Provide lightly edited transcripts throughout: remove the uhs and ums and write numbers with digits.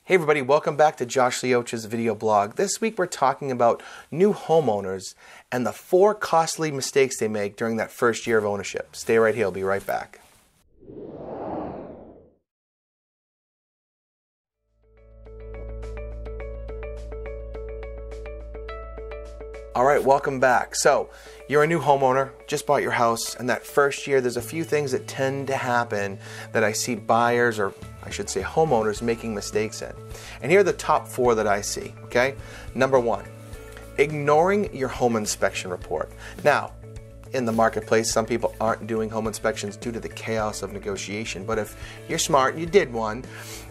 Hey everybody, welcome back to Josh Lioce's video blog. This week we're talking about new homeowners and the 4 costly mistakes they make during that first year of ownership. Stay right here, I'll be right back. Alright, welcome back. So, you're a new homeowner, just bought your house, and that first year there's a few things that tend to happen that I see buyers, or I should say homeowners, making mistakes in. And here are the top 4 that I see, okay? Number 1, ignoring your home inspection report. Now, in the marketplace, some people aren't doing home inspections due to the chaos of negotiation, but if you're smart and you did one,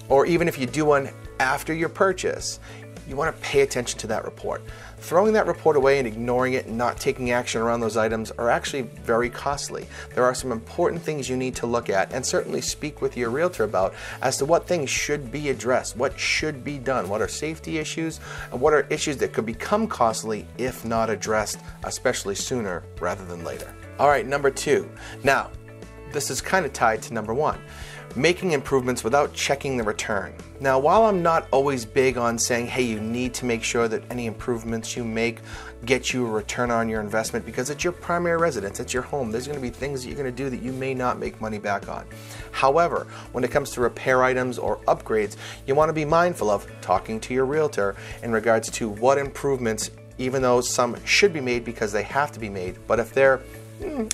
or even if you do one after your purchase, you want to pay attention to that report. Throwing that report away and ignoring it and not taking action around those items are actually very costly. There are some important things you need to look at and certainly speak with your realtor about as to what things should be addressed, what should be done, what are safety issues, and what are issues that could become costly if not addressed, especially sooner rather than later. Alright, number 2. Now, this is kind of tied to number 1. Making improvements without checking the return. Now, while I'm not always big on saying, hey, you need to make sure that any improvements you make get you a return on your investment because it's your primary residence, it's your home. There's going to be things that you're going to do that you may not make money back on. However, when it comes to repair items or upgrades, you want to be mindful of talking to your realtor in regards to what improvements, even though some should be made because they have to be made, but if they're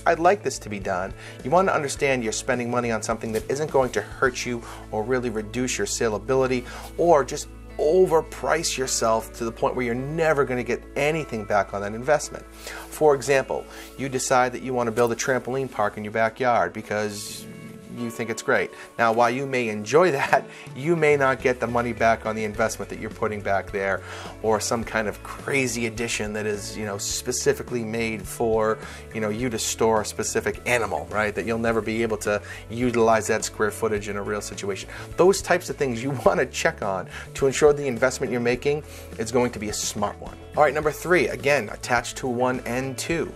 I'd like this to be done. You want to understand you're spending money on something that isn't going to hurt you or really reduce your saleability or just overprice yourself to the point where you're never going to get anything back on that investment. For example, you decide that you want to build a trampoline park in your backyard because you think it's great. Now, while you may enjoy that, you may not get the money back on the investment that you're putting back there, or some kind of crazy addition that is, specifically made for, you to store a specific animal, right? That you'll never be able to utilize that square footage in a real situation. Those types of things you want to check on to ensure the investment you're making is going to be a smart one. All right, number 3, again, attached to 1 and 2.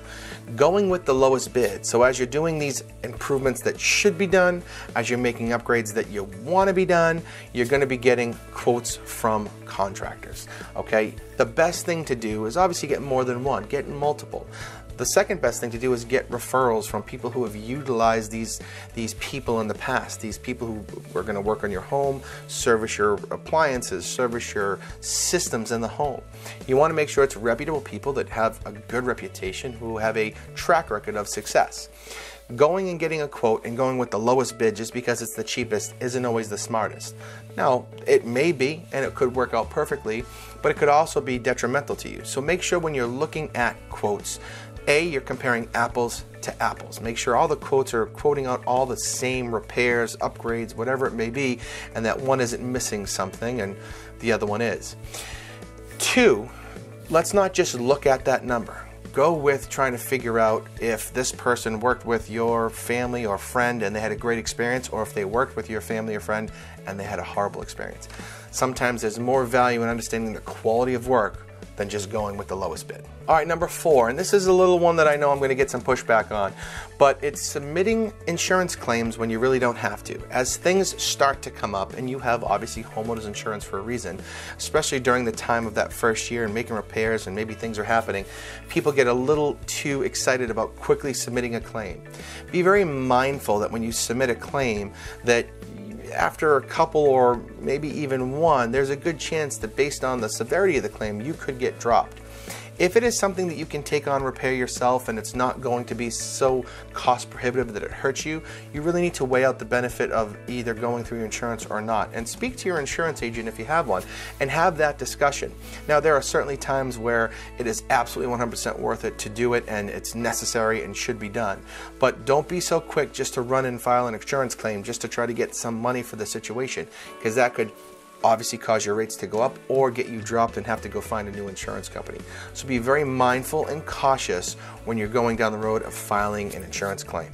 Going with the lowest bid. So as you're doing these improvements that should be done, as you're making upgrades that you want to be done, you're going to be getting quotes from contractors. Okay, the best thing to do is obviously get more than one, get multiple. The second best thing to do is get referrals from people who have utilized these people in the past, these people who are going to work on your home, service your appliances, service your systems in the home. You want to make sure it's reputable people that have a good reputation, who have a track record of success. Going and getting a quote and going with the lowest bid just because it's the cheapest isn't always the smartest. Now, it may be, and it could work out perfectly, but it could also be detrimental to you. So make sure when you're looking at quotes, you're comparing apples to apples. Make sure all the quotes are quoting out all the same repairs, upgrades, whatever it may be, and that one isn't missing something and the other one is. 2, let's not just look at that number. Go with trying to figure out if this person worked with your family or friend and they had a great experience, or if they worked with your family or friend and they had a horrible experience. Sometimes there's more value in understanding the quality of work than just going with the lowest bid. All right, number 4, and this is a little one that I know I'm going to get some pushback on, but it's submitting insurance claims when you really don't have to. As things start to come up, and you have obviously homeowners insurance for a reason, especially during the time of that first year and making repairs and maybe things are happening, people get a little too excited about quickly submitting a claim. Be very mindful that when you submit a claim that after a couple or maybe even one, there's a good chance that based on the severity of the claim, you could get dropped. If it is something that you can take on repair yourself and it's not going to be so cost prohibitive that it hurts you, you really need to weigh out the benefit of either going through your insurance or not. And speak to your insurance agent if you have one and have that discussion. Now, there are certainly times where it is absolutely 100% worth it to do it and it's necessary and should be done. But don't be so quick just to run and file an insurance claim just to try to get some money for the situation, because that could obviously cause your rates to go up or get you dropped and have to go find a new insurance company. So be very mindful and cautious when you're going down the road of filing an insurance claim.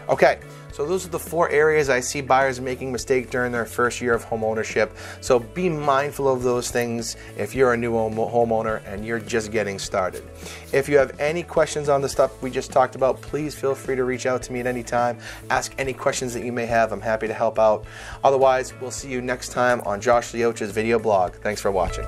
Okay, so those are the 4 areas I see buyers making mistakes during their first year of home ownership. So be mindful of those things if you're a new homeowner and you're just getting started. If you have any questions on the stuff we just talked about, please feel free to reach out to me at any time. Ask any questions that you may have. I'm happy to help out. Otherwise, we'll see you next time on Josh Lioce's video blog. Thanks for watching.